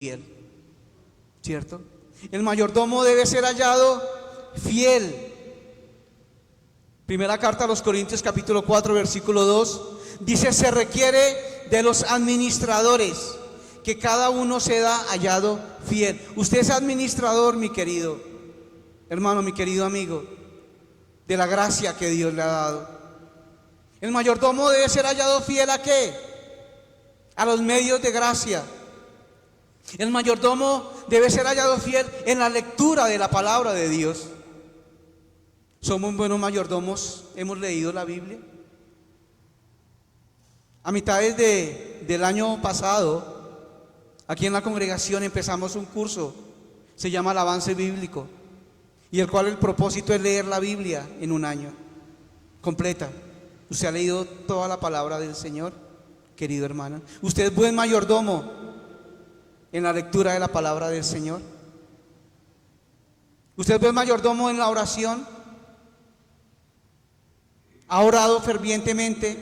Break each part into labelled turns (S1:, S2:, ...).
S1: fiel, ¿cierto? El mayordomo debe ser hallado fiel. Primera carta a los Corintios capítulo 4 versículo 2 dice: se requiere de los administradores que cada uno sea hallado fiel. Usted es administrador, mi querido hermano, mi querido amigo, de la gracia que Dios le ha dado. El mayordomo debe ser hallado fiel ¿a qué? A los medios de gracia. El mayordomo debe ser hallado fiel en la lectura de la palabra de Dios. ¿Somos buenos mayordomos? ¿Hemos leído la Biblia? A mitades del año pasado, aquí en la congregación empezamos un curso, se llama el Avance Bíblico, y el cual el propósito es leer la Biblia en un año, completa. ¿Usted ha leído toda la palabra del Señor, querido hermano? ¿Usted es buen mayordomo en la lectura de la palabra del Señor? ¿Usted es buen mayordomo en la oración? ¿Ha orado fervientemente?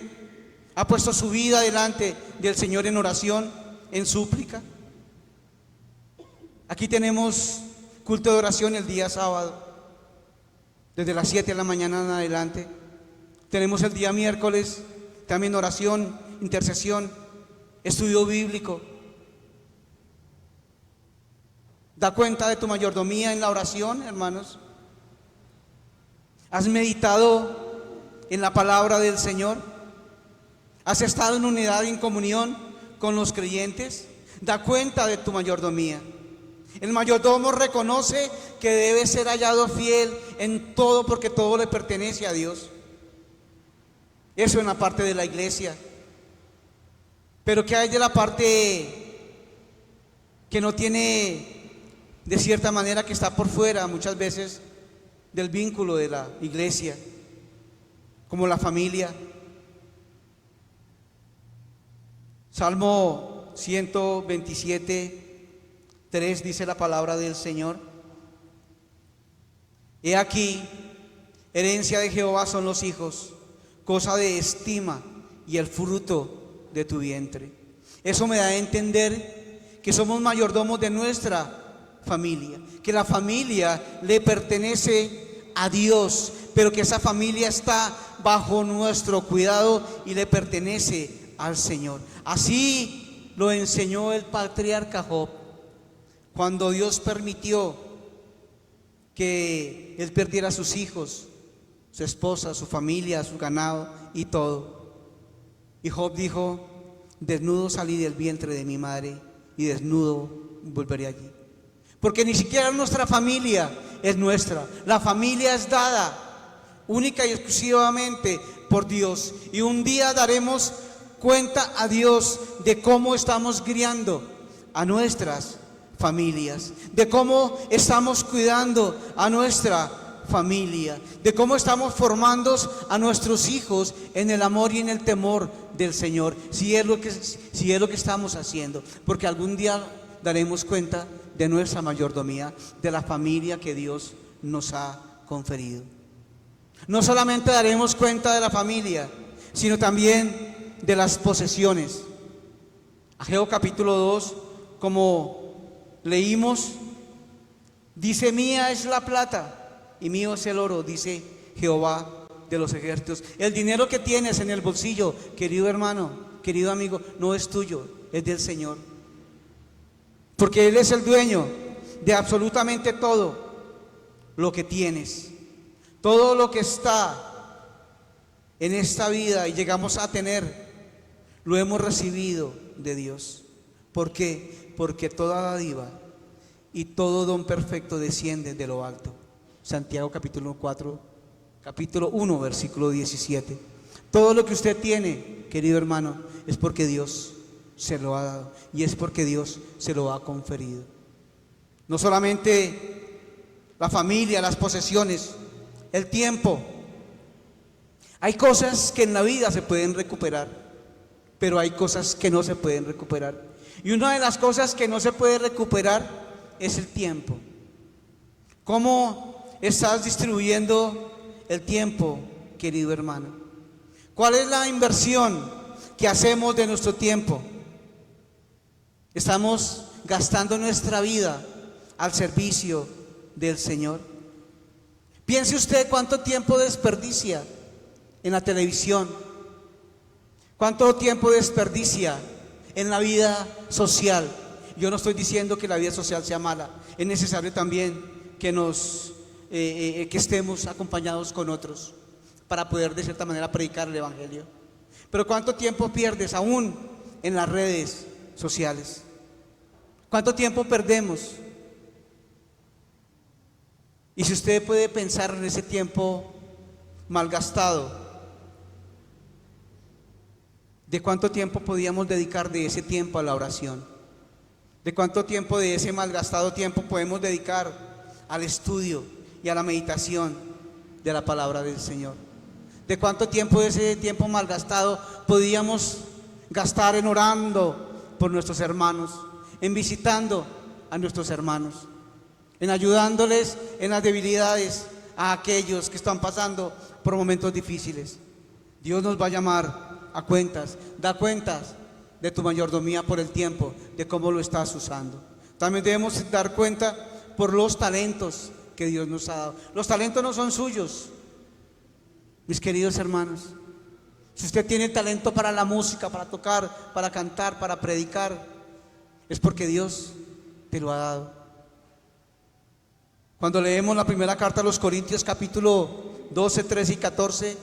S1: ¿Ha puesto su vida delante del Señor en oración, en súplica? Aquí tenemos culto de oración el día sábado, desde las 7 de la mañana en adelante. Tenemos el día miércoles también oración, intercesión, estudio bíblico. ¿Da cuenta de tu mayordomía en la oración, hermanos? ¿Has meditado en la palabra del Señor? ¿Has estado en unidad y en comunión con los creyentes? Da cuenta de tu mayordomía. El mayordomo reconoce que debe ser hallado fiel en todo, porque todo le pertenece a Dios. Eso en la parte de la iglesia. Pero ¿qué hay de la parte que no tiene, de cierta manera, que está por fuera muchas veces del vínculo de la iglesia, como la familia? Salmo 127, 3 dice la palabra del Señor: he aquí, herencia de Jehová son los hijos, cosa de estima y el fruto de tu vientre. Eso me da a entender que somos mayordomos de nuestra familia, que la familia le pertenece a Dios, pero que esa familia está bajo nuestro cuidado y le pertenece al Señor. Así lo enseñó el patriarca Job, cuando Dios permitió que él perdiera a sus hijos, su esposa, su familia, su ganado y todo. Y Job dijo: desnudo salí del vientre de mi madre y desnudo volveré allí. Porque ni siquiera nuestra familia es nuestra. La familia es dada única y exclusivamente por Dios. Y un día daremos cuenta a Dios de cómo estamos criando a nuestras familias, de cómo estamos cuidando a nuestra familia, de cómo estamos formando a nuestros hijos en el amor y en el temor del Señor, si es lo que estamos haciendo, porque algún día daremos cuenta de nuestra mayordomía, de la familia que Dios nos ha conferido. No solamente daremos cuenta de la familia, sino también de las posesiones. Ageo capítulo 2, como leímos, dice: mía es la plata y mío es el oro, dice Jehová de los ejércitos. El dinero que tienes en el bolsillo, querido hermano, querido amigo, no es tuyo, es del Señor, porque Él es el dueño de absolutamente todo lo que tienes. Todo lo que está en esta vida y llegamos a tener, lo hemos recibido de Dios. ¿Por qué? Porque toda dádiva y todo don perfecto desciende de lo alto. Santiago capítulo 1 versículo 17. Todo lo que usted tiene, querido hermano, es porque Dios se lo ha dado y es porque Dios se lo ha conferido. No solamente la familia, las posesiones, el tiempo. Hay cosas que en la vida se pueden recuperar, pero hay cosas que no se pueden recuperar. Y una de las cosas que no se puede recuperar es el tiempo. ¿Cómo estás distribuyendo el tiempo, querido hermano? ¿Cuál es la inversión que hacemos de nuestro tiempo? ¿Estamos gastando nuestra vida al servicio del Señor? Piense usted cuánto tiempo desperdicia en la televisión, cuánto tiempo desperdicia en la vida social. Yo no estoy diciendo que la vida social sea mala, es necesario también que estemos acompañados con otros para poder de cierta manera predicar el Evangelio. Pero ¿cuánto tiempo pierdes aún en las redes sociales? ¿Cuánto tiempo perdemos? Y si usted puede pensar en ese tiempo malgastado, ¿de cuánto tiempo podíamos dedicar de ese tiempo a la oración? ¿De cuánto tiempo de ese malgastado tiempo podemos dedicar al estudio y a la meditación de la palabra del Señor? ¿De cuánto tiempo de ese tiempo malgastado podíamos gastar en orando por nuestros hermanos, en visitando a nuestros hermanos, en ayudándoles en las debilidades a aquellos que están pasando por momentos difíciles? Dios nos va a llamar a cuentas. Da cuentas de tu mayordomía por el tiempo, de cómo lo estás usando. También debemos dar cuenta por los talentos que Dios nos ha dado. Los talentos no son suyos, mis queridos hermanos. Si usted tiene talento para la música, para tocar, para cantar, para predicar, es porque Dios te lo ha dado. Cuando leemos la primera carta a los Corintios, capítulo 12, 13 y 14,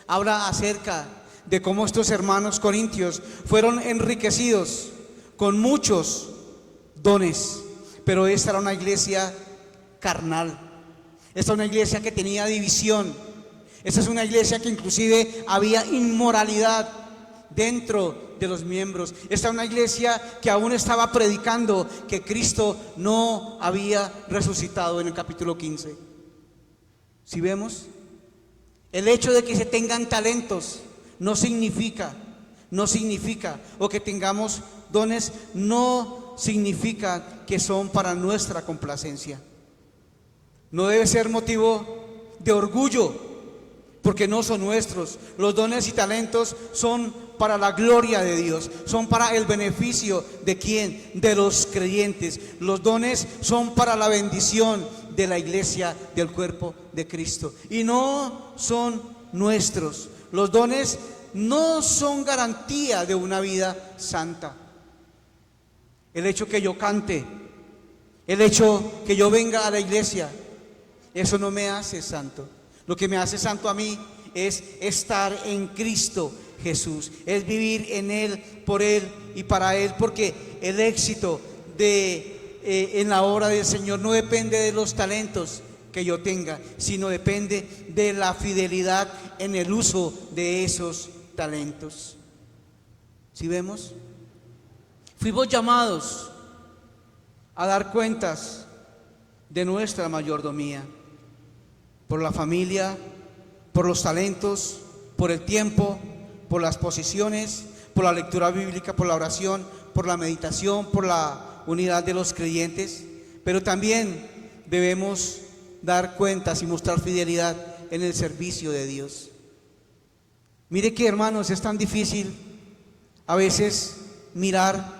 S1: habla acerca de cómo estos hermanos corintios fueron enriquecidos con muchos dones, pero esta era una iglesia carnal. Esta es una iglesia que tenía división. Esta es una iglesia que inclusive había inmoralidad dentro de los miembros. Esta es una iglesia que aún estaba predicando que Cristo no había resucitado en el capítulo 15. Si vemos, el hecho de que se tengan talentos no significa, o que tengamos dones, no significa que son para nuestra complacencia. No debe ser motivo de orgullo, porque no son nuestros. Los dones y talentos son para la gloria de Dios, son para el beneficio de ¿quién? De los creyentes. Los dones son para la bendición de la iglesia, del cuerpo de Cristo, y no son nuestros. Los dones no son garantía de una vida santa. El hecho que yo cante, el hecho que yo venga a la iglesia, eso no me hace santo. Lo que me hace santo a mí es estar en Cristo Jesús, es vivir en Él, por Él y para Él, porque el éxito en la obra del Señor no depende de los talentos que yo tenga, sino depende de la fidelidad en el uso de esos talentos. ¿Sí vemos? Fuimos llamados a dar cuentas de nuestra mayordomía, por la familia, por los talentos, por el tiempo, por las posiciones, por la lectura bíblica, por la oración, por la meditación, por la unidad de los creyentes. Pero también debemos dar cuentas y mostrar fidelidad en el servicio de Dios. Mire que, hermanos, es tan difícil a veces mirar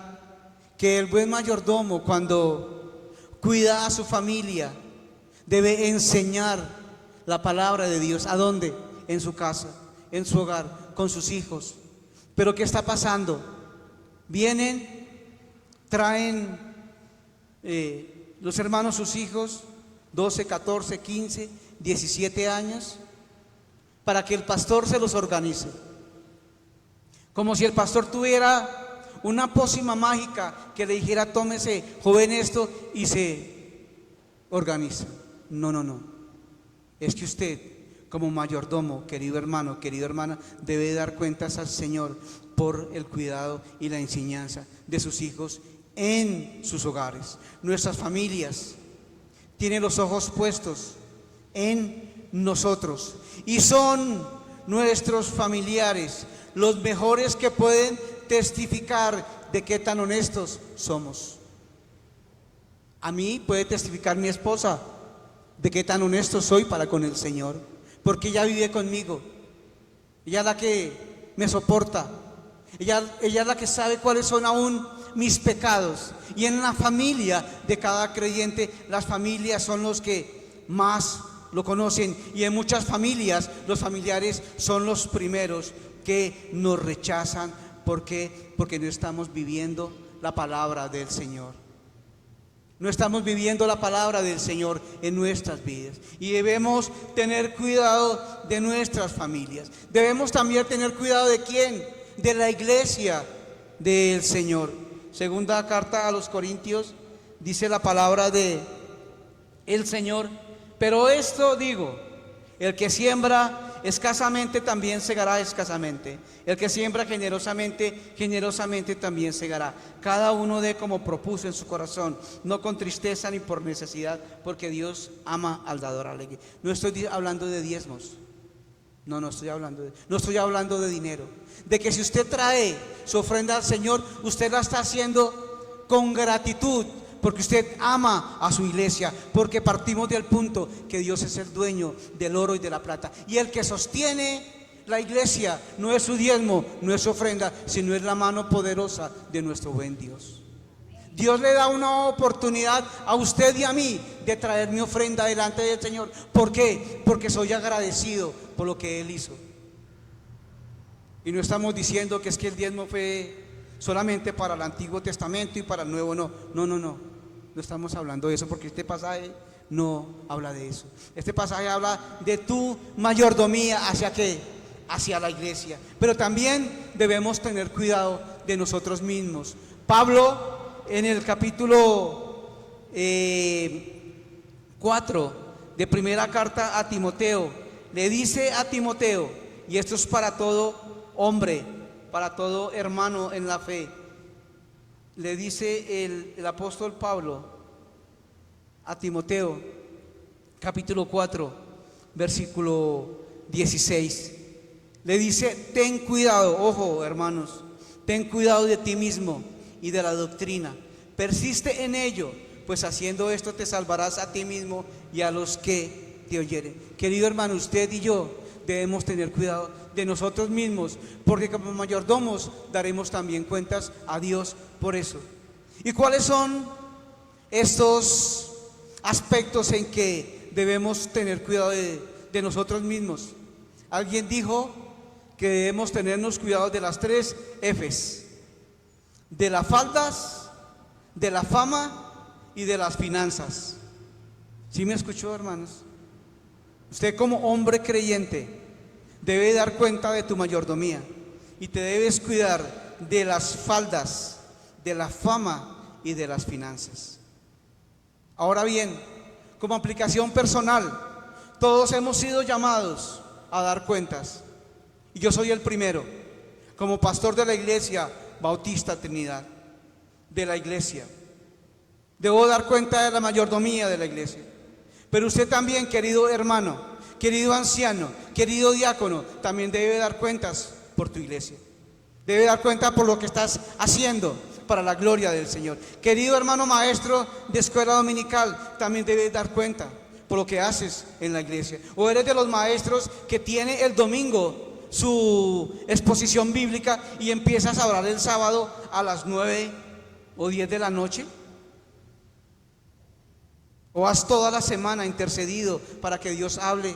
S1: que el buen mayordomo, cuando cuida a su familia, debe enseñar la palabra de Dios. ¿A dónde? En su casa, en su hogar, con sus hijos. Pero ¿qué está pasando? Vienen, traen los hermanos sus hijos, 12, 14, 15, 17 años, para que el pastor se los organice. Como si el pastor tuviera una pócima mágica que le dijera: tómese, joven, esto, y se organiza. No. Es que usted, como mayordomo, querido hermano, querida hermana, debe dar cuentas al Señor por el cuidado y la enseñanza de sus hijos en sus hogares. Nuestras familias tienen los ojos puestos en nosotros, y son nuestros familiares los mejores que pueden testificar de qué tan honestos somos. A mí puede testificar mi esposa de qué tan honesto soy para con el Señor, porque ella vive conmigo. Ella es la que me soporta. Ella es la que sabe cuáles son aún mis pecados. Y en la familia de cada creyente, las familias son los que más lo conocen, y en muchas familias los familiares son los primeros que nos rechazan. ¿Por qué? Porque no estamos viviendo la palabra del Señor. No estamos viviendo la palabra del Señor en nuestras vidas, y debemos tener cuidado de nuestras familias. Debemos también tener cuidado ¿de quién? De la iglesia del Señor. Segunda carta a los Corintios, dice la palabra de el Señor: pero esto digo, el que siembra escasamente también segará escasamente, el que siembra generosamente, generosamente también segará. Cada uno dé como propuso en su corazón, no con tristeza ni por necesidad, porque Dios ama al dador alegre. No estoy hablando de diezmos, no estoy hablando de dinero. De que si usted trae su ofrenda al Señor, usted la está haciendo con gratitud, porque usted ama a su iglesia, porque partimos del punto que Dios es el dueño del oro y de la plata, y el que sostiene la iglesia no es su diezmo, no es su ofrenda, sino es la mano poderosa de nuestro buen Dios. Dios le da una oportunidad a usted y a mí de traer mi ofrenda delante del Señor. ¿Por qué? Porque soy agradecido por lo que Él hizo. Y no estamos diciendo que es que el diezmo fue solamente para el Antiguo Testamento y para el Nuevo. No estamos hablando de eso, porque este pasaje no habla de eso. Este pasaje habla de tu mayordomía. ¿Hacia qué? Hacia la iglesia. Pero también debemos tener cuidado de nosotros mismos. Pablo, en el capítulo 4 de primera carta a Timoteo, le dice a Timoteo, y esto es para todo hombre, para todo hermano en la fe, le dice el apóstol Pablo a Timoteo, capítulo 4, versículo 16, le dice: ten cuidado, ojo hermanos, ten cuidado de ti mismo y de la doctrina, persiste en ello, pues haciendo esto te salvarás a ti mismo y a los que te oyeren. Querido hermano, usted y yo debemos tener cuidado de nosotros mismos, porque como mayordomos daremos también cuentas a Dios por eso. ¿Y cuáles son estos aspectos en que debemos tener cuidado de nosotros mismos? Alguien dijo que debemos tenernos cuidado de las 3 Fs: de las faldas, de la fama y de las finanzas. ¿Sí me escuchó, hermanos? Usted como hombre creyente debe dar cuenta de tu mayordomía, y te debes cuidar de las faldas, de la fama y de las finanzas. Ahora bien, como aplicación personal, todos hemos sido llamados a dar cuentas, y yo soy el primero, como pastor de la iglesia Bautista Trinidad, de la iglesia. Debo dar cuenta de la mayordomía de la iglesia. Pero usted también, querido hermano, querido anciano, querido diácono, también debe dar cuentas por tu iglesia. Debe dar cuenta por lo que estás haciendo para la gloria del Señor. Querido hermano maestro de escuela dominical, también debes dar cuenta por lo que haces en la iglesia. O eres de los maestros que tiene el domingo su exposición bíblica y empiezas a orar el sábado a las 9 o 10 de la noche. O has toda la semana intercedido para que Dios hable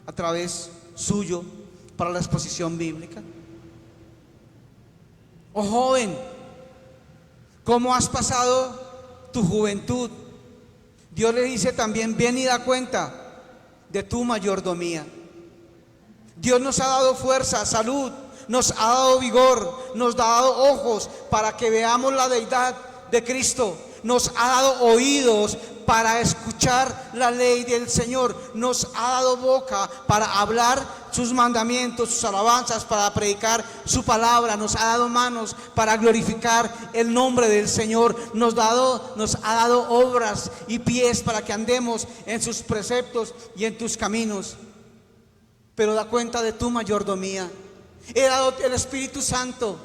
S1: a través suyo para la exposición bíblica. Oh joven, ¿cómo has pasado tu juventud? Dios le dice también: ven y da cuenta de tu mayordomía. Dios nos ha dado fuerza, salud, nos ha dado vigor, nos ha dado ojos para que veamos la deidad de Cristo, nos ha dado oídos para escuchar la ley del Señor, nos ha dado boca para hablar sus mandamientos, sus alabanzas, para predicar su palabra, nos ha dado manos para glorificar el nombre del Señor, nos ha dado obras y pies para que andemos en sus preceptos y en tus caminos. Pero da cuenta de tu mayordomía. He dado el Espíritu Santo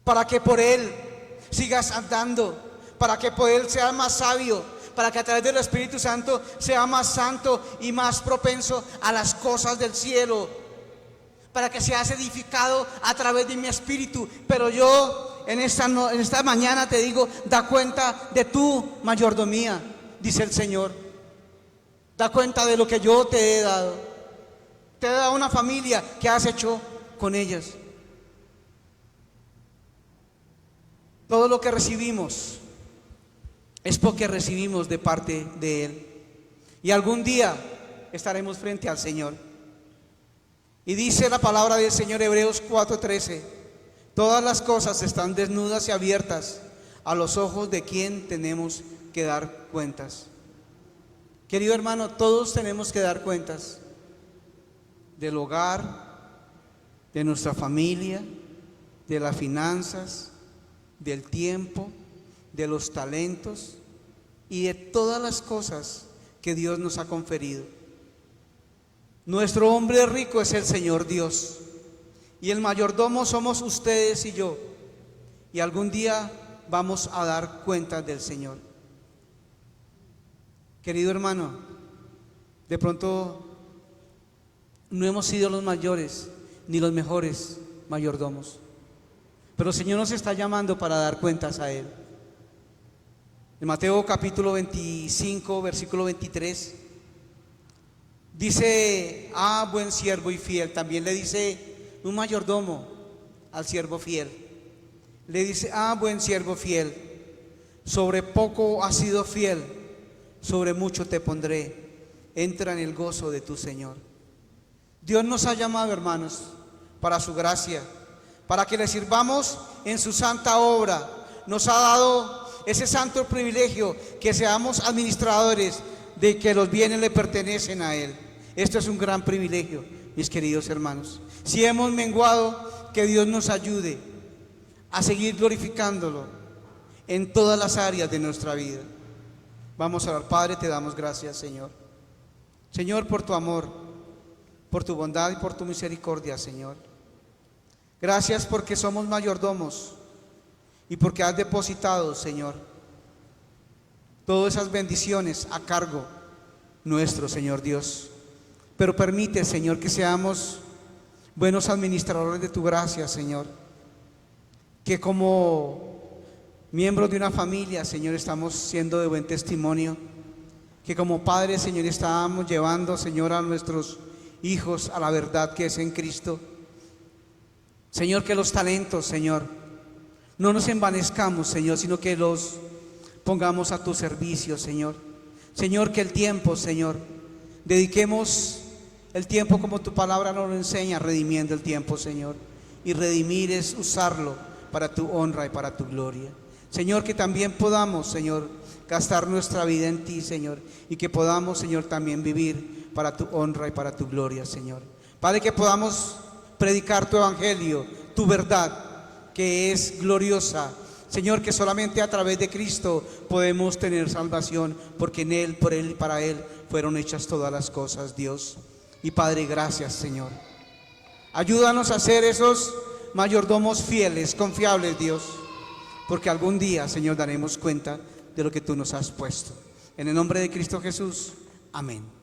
S1: para que por Él sigas andando, para que por Él seas más sabio, para que a través del Espíritu Santo sea más santo y más propenso a las cosas del cielo, para que seas edificado a través de mi espíritu. Pero yo en esta mañana te digo, da cuenta de tu mayordomía, dice el Señor. Da cuenta de lo que yo te he dado. Te he dado una familia, ¿qué has hecho con ellas? Todo lo que recibimos es porque recibimos de parte de Él. Y algún día estaremos frente al Señor. Y dice la palabra del Señor, Hebreos 4:13, todas las cosas están desnudas y abiertas a los ojos de quien tenemos que dar cuentas. Querido hermano, todos tenemos que dar cuentas del hogar, de nuestra familia, de las finanzas, del tiempo, de los talentos y de todas las cosas que Dios nos ha conferido. Nuestro hombre rico es el Señor Dios, y el mayordomo somos ustedes y yo, y algún día vamos a dar cuenta del Señor. Querido hermano, de pronto no hemos sido los mayores ni los mejores mayordomos, pero el Señor nos está llamando para dar cuentas a Él. En Mateo capítulo 25, versículo 23, dice, buen siervo y fiel. También le dice un mayordomo al siervo fiel. Le dice, buen siervo fiel, sobre poco has sido fiel, sobre mucho te pondré, entra en el gozo de tu Señor. Dios nos ha llamado, hermanos, para su gracia, para que le sirvamos en su santa obra. Nos ha dado ese santo privilegio que seamos administradores de que los bienes le pertenecen a Él. Esto es un gran privilegio, mis queridos hermanos. Si hemos menguado, que Dios nos ayude a seguir glorificándolo en todas las áreas de nuestra vida. Vamos a orar. Padre, te damos gracias, Señor. Señor, por tu amor, por tu bondad y por tu misericordia, Señor. Gracias porque somos mayordomos y porque has depositado, Señor, todas esas bendiciones a cargo nuestro, Señor Dios. Pero permite, Señor, que seamos buenos administradores de tu gracia, Señor. Que como miembros de una familia, Señor, estamos siendo de buen testimonio. Que como padres, Señor, estamos llevando, Señor, a nuestros hijos a la verdad que es en Cristo. Señor, que los talentos, Señor, no nos envanezcamos, Señor, sino que los pongamos a tu servicio, Señor. Señor, que el tiempo, Señor, dediquemos el tiempo como tu palabra nos lo enseña, redimiendo el tiempo, Señor. Y redimir es usarlo para tu honra y para tu gloria. Señor, que también podamos, Señor, gastar nuestra vida en ti, Señor, y que podamos, Señor, también vivir para tu honra y para tu gloria, Señor. Padre, que podamos predicar tu evangelio, tu verdad, que es gloriosa, Señor, que solamente a través de Cristo podemos tener salvación, porque en Él, por Él y para Él fueron hechas todas las cosas, Dios. Y Padre, gracias, Señor. Ayúdanos a ser esos mayordomos fieles, confiables, Dios, porque algún día, Señor, daremos cuenta de lo que tú nos has puesto. En el nombre de Cristo Jesús, amén.